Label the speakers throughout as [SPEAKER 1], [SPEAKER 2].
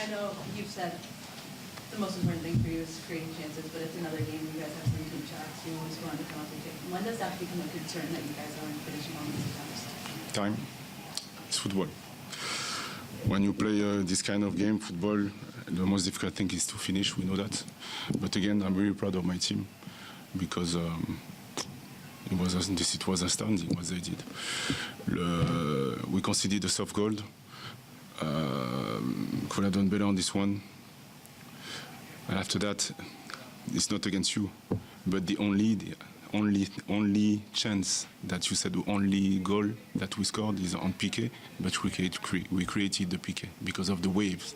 [SPEAKER 1] I know you've said the most important thing for you is creating chances, but it's another game you guys have some team shots. You always want to come up and take. When does that become a concern that you guys aren't finishing on these attempts?
[SPEAKER 2] Time. It's football. When you play this kind of game, football, the most difficult thing is to finish. We know that. But again, I'm really proud of my team because it was astounding what they did. We conceded a soft goal. Could have done better on this one. And after that, it's not against you, but the only chance that you said, the only goal that we scored is on PK, but we created the PK because of the wave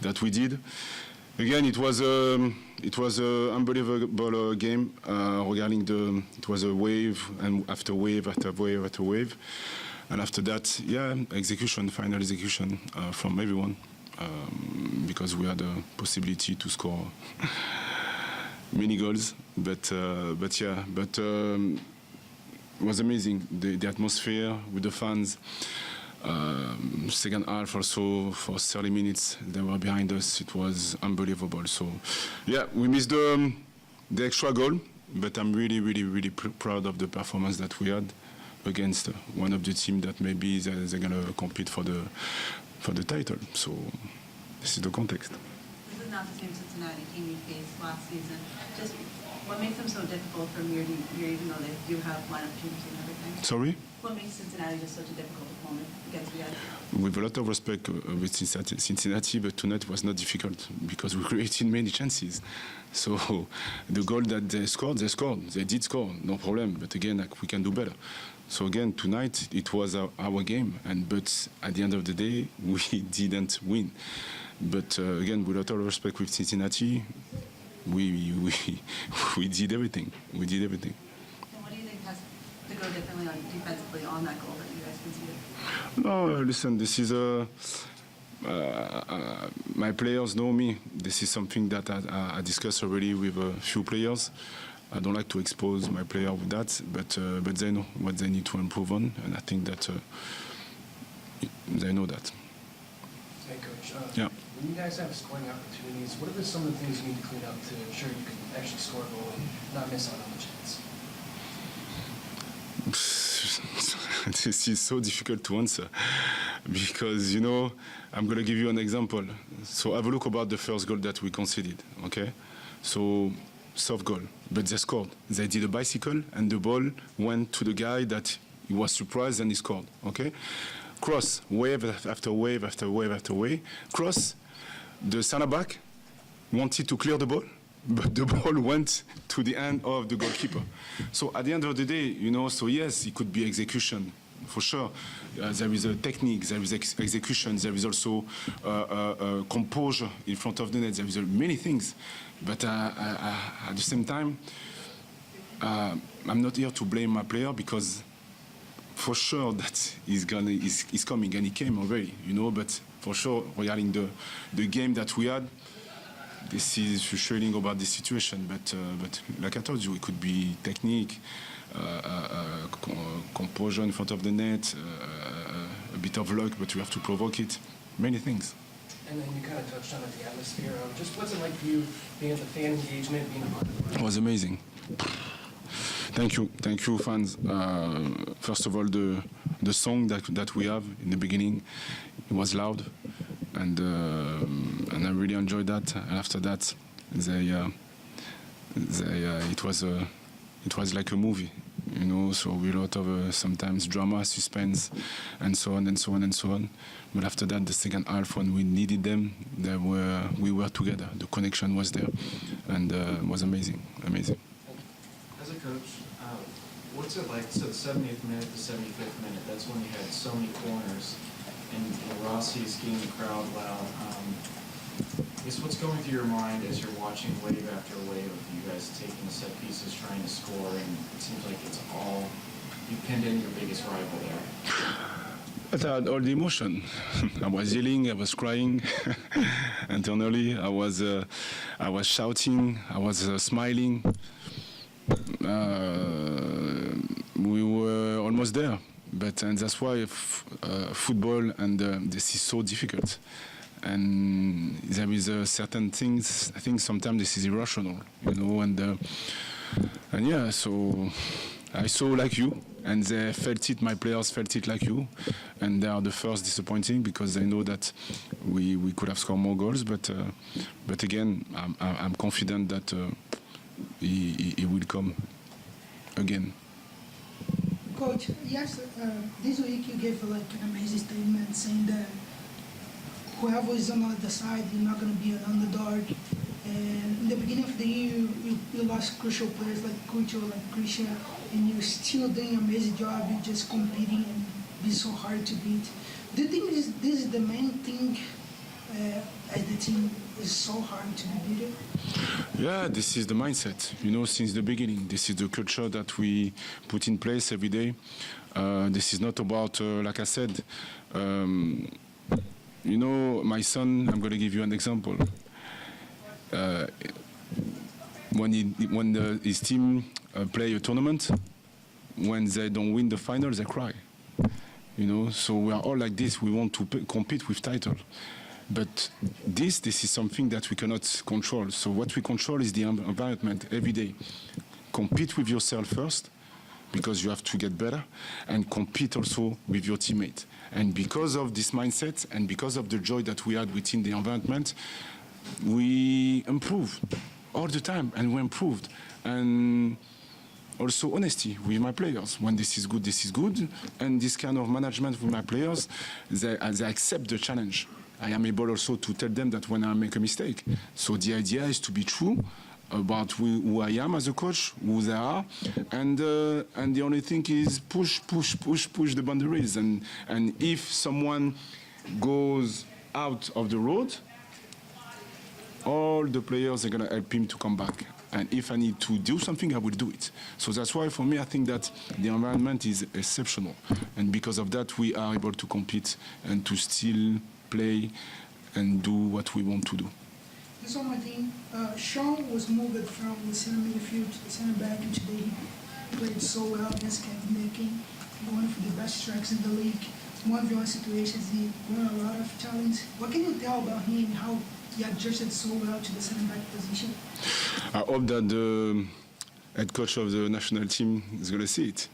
[SPEAKER 2] that we did. Again, it was a unbelievable game regarding it was a wave and after wave after wave after wave, and after that, yeah, final execution from everyone. Because we had a possibility to score many goals, but it was amazing. The atmosphere with the fans. Second half also for 30 minutes they were behind us. It was unbelievable. So yeah, we missed the extra goal, but I'm really proud of the performance that we had against one of the teams that maybe they're gonna compete for the title. So this is the context.
[SPEAKER 1] This is not the same Cincinnati team you faced last season. Just what makes them so difficult from year to year, even though they do have lineup changes and everything?
[SPEAKER 2] Sorry?
[SPEAKER 1] What makes Cincinnati just such a difficult opponent against the others?
[SPEAKER 2] With a lot of respect with Cincinnati, but tonight was not difficult because we created many chances. So the goal that they scored. They did score, no problem. But again, we can do better. So again, tonight it was our game, but at the end of the day, we didn't win. But again, with a lot of respect with Cincinnati, we did everything. We did everything.
[SPEAKER 1] And what do you think has to go differently defensively on that goal that you guys conceded?
[SPEAKER 2] No, listen, this is my players know me. This is something that I discussed already with a few players. I don't like to expose my player with that, but they know what they need to improve on, and I think that they know that.
[SPEAKER 3] Hey, Coach.
[SPEAKER 2] Yeah.
[SPEAKER 3] When you guys have scoring opportunities, what are some of the things you need to clean up to ensure you can actually score a goal and not miss out on the chance?
[SPEAKER 2] This is so difficult to answer because, you know, I'm going to give you an example. So have a look about the first goal that we conceded, okay? So soft goal, but they scored. They did a bicycle and the ball went to the guy that he was surprised and he scored, okay? Cross, wave after wave after wave after wave. Cross, the center back wanted to clear the ball, but the ball went to the hand of the goalkeeper. So at the end of the day, you know, so yes, it could be execution, for sure. There is a technique, there is execution, there is also composure in front of the net, there is many things. But at the same time, I'm not here to blame my player because for sure that he's coming and he came already, you know, but for sure regarding the game that we had, this is showing about the situation, but like I told you, it could be technique, composure in front of the net, a bit of luck, but you have to provoke it, many things.
[SPEAKER 3] And then you kind of touched on it, the atmosphere. Just what's it like for you being at the fan engagement, being a part of the...
[SPEAKER 2] It was amazing. Thank you, fans. First of all, the song that we have in the beginning, it was loud, and I really enjoyed that. And after that, it was like a movie, you know. So we a lot of sometimes drama, suspense, and so on and so on and so on. But after that, the second half, when we needed them, we were together. The connection was there, and it was amazing.
[SPEAKER 4] As a coach, what's it like? So the 70th minute, the 75th minute, that's when you had so many corners, and Rossi's getting the crowd loud. I guess what's going through your mind as you're watching wave after wave of you guys taking the set pieces, trying to score, and it seems like it's all, you pinned in your biggest rival there.
[SPEAKER 2] But I had all the emotion. I was yelling, I was crying internally. I was shouting, I was smiling. We were almost there, and that's why football and this is so difficult. And there is certain things. I think sometimes this is irrational, you know. And yeah, so I saw like you, and they felt it. My players felt it like you, and they are the first disappointing because they know that we could have scored more goals. But again, I'm confident that he will come again.
[SPEAKER 5] Coach, yes, this week you gave like an amazing statement saying that whoever is on the other side, you're not going to be an underdog. And in the beginning of the year, you lost crucial players like Cucho, like Christian, and you're still doing an amazing job. You're just competing and be so hard to beat. Do you think this is the main thing as the team is so hard to be beaten?
[SPEAKER 2] Yeah, this is the mindset. You know, since the beginning, this is the culture that we put in place every day. This is not about, like I said, you know, my son. I'm going to give you an example. When his team play a tournament, when they don't win the final, they cry. You know, so we are all like this. We want to compete with title. But this is something that we cannot control. So what we control is the environment every day. Compete with yourself first, because you have to get better, and compete also with your teammate. And because of this mindset and because of the joy that we had within the environment, we improved all the time, and we improved. And also honesty with my players. When this is good, and this kind of management with my players, they accept the challenge. I am able also to tell them that when I make a mistake. So the idea is to be true about who I am as a coach, who they are, and the only thing is push the boundaries. And if someone goes out of the road, all the players are going to help him to come back. And if I need to do something, I will do it. So that's why, for me, I think that the environment is exceptional. And because of that, we are able to compete and to still play and do what we want to do.
[SPEAKER 5] This one more thing. Sean was moved from the center midfield to the center back, and today he played so well against Kevin Making, one of the best strikers in the league. 1v1 situations, he won a lot of challenges. What can you tell about him, how he adjusted so well to the center back position?
[SPEAKER 2] I hope that the head coach of the national team is going to see it,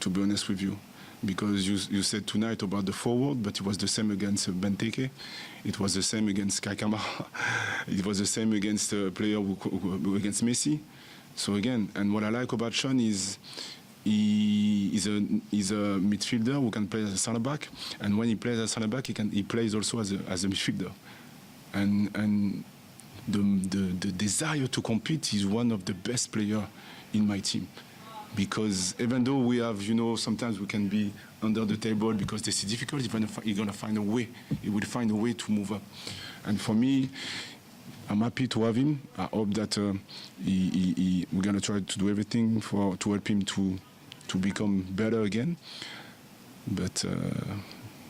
[SPEAKER 2] to be honest with you. Because you said tonight about the forward, but it was the same against Benteke. It was the same against Kaikama. It was the same against a player against Messi. So again, and what I like about Sean is he's a midfielder who can play as a center back, and when he plays as a center back, he plays also as a midfielder. And the desire to compete is one of the best players in my team. Because even though we have, you know, sometimes we can be under the table because this is difficult, he's going to find a way. He will find a way to move up. And for me, I'm happy to have him. I hope that we're going to try to do everything to help him to become better again. But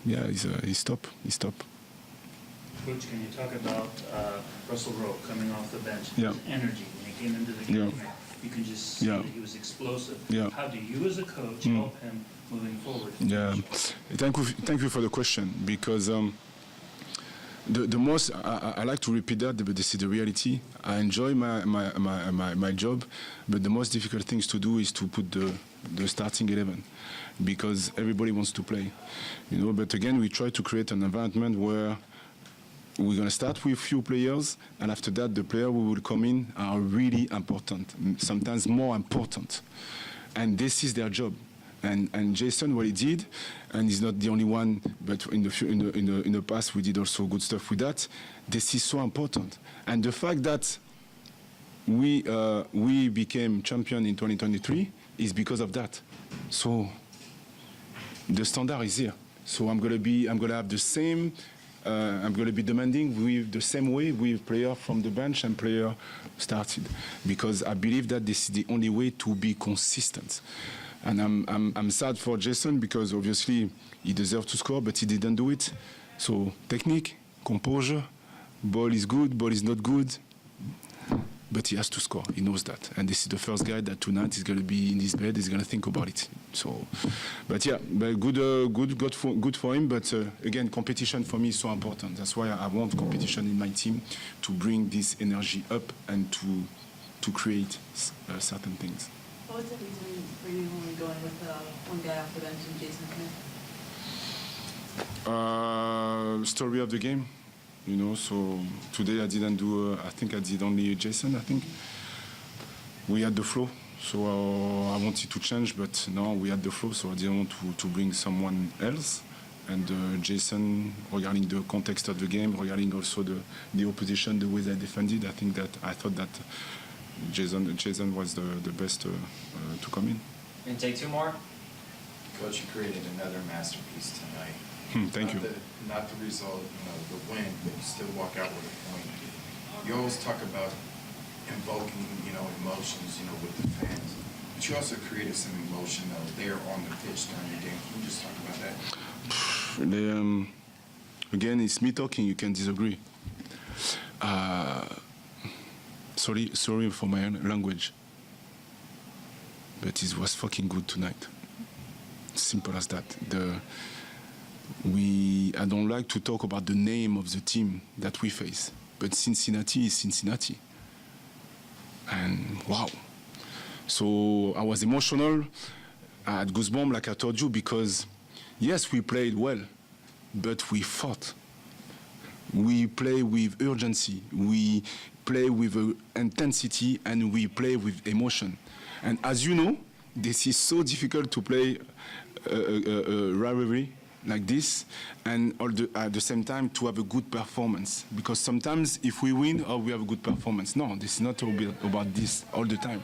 [SPEAKER 2] yeah, he's top. He's top.
[SPEAKER 6] Coach, can you talk about Russell Rowe coming off the bench?
[SPEAKER 2] Yeah.
[SPEAKER 6] His energy when he came into the game.
[SPEAKER 2] Yeah.
[SPEAKER 6] You can just see
[SPEAKER 2] Yeah.
[SPEAKER 6] that he was explosive.
[SPEAKER 2] Yeah.
[SPEAKER 6] How do you, as a coach, help him moving forward?
[SPEAKER 2] Yeah, thank you for the question, because the most I like to repeat that, but this is the reality. I enjoy my job, but the most difficult things to do is to put the starting 11, because everybody wants to play, you know. But again, we try to create an environment where we're going to start with few players, and after that, the players who will come in are really important, sometimes more important. And this is their job. And Jason, what he did, and he's not the only one, but in the past, we did also good stuff with that. This is so important. And the fact that we became champion in 2023 is because of that. So the standard is here. So I'm going to have the same. I'm going to be demanding with the same way with player from the bench and player started, because I believe that this is the only way to be consistent. And I'm sad for Jason, because obviously he deserved to score, but he didn't do it. So technique, composure, ball is good, ball is not good. but he has to score. He knows that. And this is the first guy that tonight is going to be in his bed, he's going to think about it. So, but yeah, but good for him. But again, competition for me is so important. That's why I want competition in my team to bring this energy up and to create certain things.
[SPEAKER 1] What was the reason for you only going with one guy off the bench and Jason Smith?
[SPEAKER 2] Story of the game, you know. So today I didn't do. I think I did only Jason. I think we had the flow, so I wanted to change, but no, we had the flow, so I didn't want to bring someone else. And Jason, regarding the context of the game, regarding also the opposition, the way they defended, I thought that Jason was the best to come in.
[SPEAKER 7] And take two more.
[SPEAKER 8] Coach, you created another masterpiece tonight.
[SPEAKER 2] Thank you.
[SPEAKER 8] Not the result, the win, but you still walk out with a point. You always talk about invoking, emotions, with the fans. But you also created some emotion there on the pitch during the game. Can you just talk about that?
[SPEAKER 2] Again, it's me talking. You can disagree. Sorry for my language, but it was fucking good tonight. Simple as that. I don't like to talk about the name of the team that we face, but Cincinnati is Cincinnati. And wow. So I was emotional. I had goosebumps, like I told you, because yes, we played well, but we fought. We play with urgency. We play with intensity, and we play with emotion. And as you know, this is so difficult to play a rivalry like this, and at the same time to have a good performance. Because sometimes if we win, we have a good performance. No, this is not about this all the time.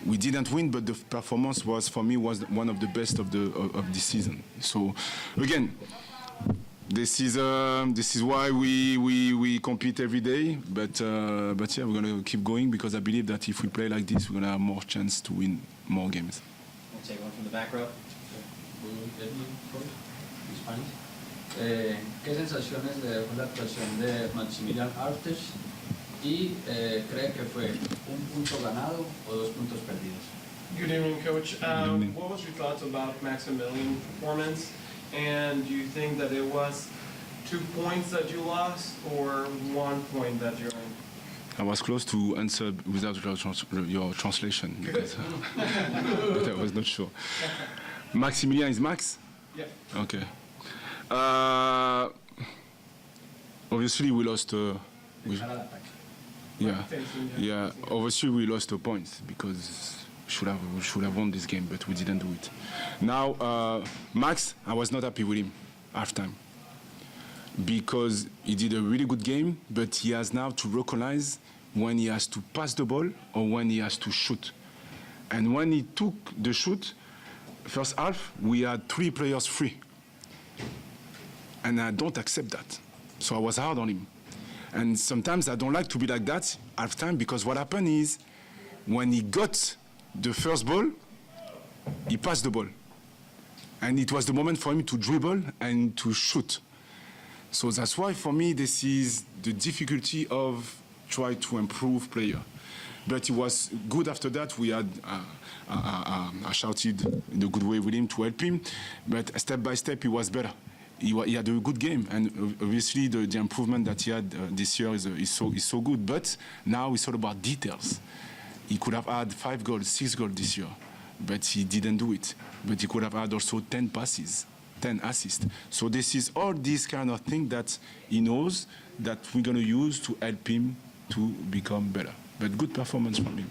[SPEAKER 2] We didn't win, but the performance was, for me, was one of the best of this season. So again, this is why we compete every day. But yeah, we're gonna keep going, because I believe that if we play like this, we're gonna have more chance to win more games.
[SPEAKER 7] We'll take one from the back row.
[SPEAKER 9] ¿Qué sensaciones le dejó la actuación de Maximilian Artes y cree que fue un punto ganado o 2 puntos perdidos?
[SPEAKER 10] Good evening, Coach.
[SPEAKER 2] evening.
[SPEAKER 10] What was your thoughts about Maximilian's performance? And do you think that it was 2 points that you lost or 1 point that you earned?
[SPEAKER 2] I was close to answer without your translation, because, but I was not sure. Maximilian is Max?
[SPEAKER 10] Yeah.
[SPEAKER 2] Okay. Obviously, we lost. Yeah. Obviously, we lost a point, because we should have won this game, but we didn't do it. Now, Max, I was not happy with him halftime, because he did a really good game, but he has now to recognize when he has to pass the ball or when he has to shoot. And when he took the shoot, first half, we had 3 players free. And I don't accept that. So I was hard on him. And sometimes I don't like to be like that halftime, because what happened is, when he got the first ball, he passed the ball. And it was the moment for him to dribble and to shoot. So that's why, for me, this is the difficulty of trying to improve player. But he was good after that. We had, I shouted in a good way with him to help him. But step by step, he was better. He had a good game, and obviously the improvement that he had this year is so good. But now it's all about details. He could have had 5 goals, 6 goals this year, but he didn't do it. But he could have had also 10 passes, 10 assists. So this is all these kind of things that he knows that we're going to use to help him to become better. But good performance from him.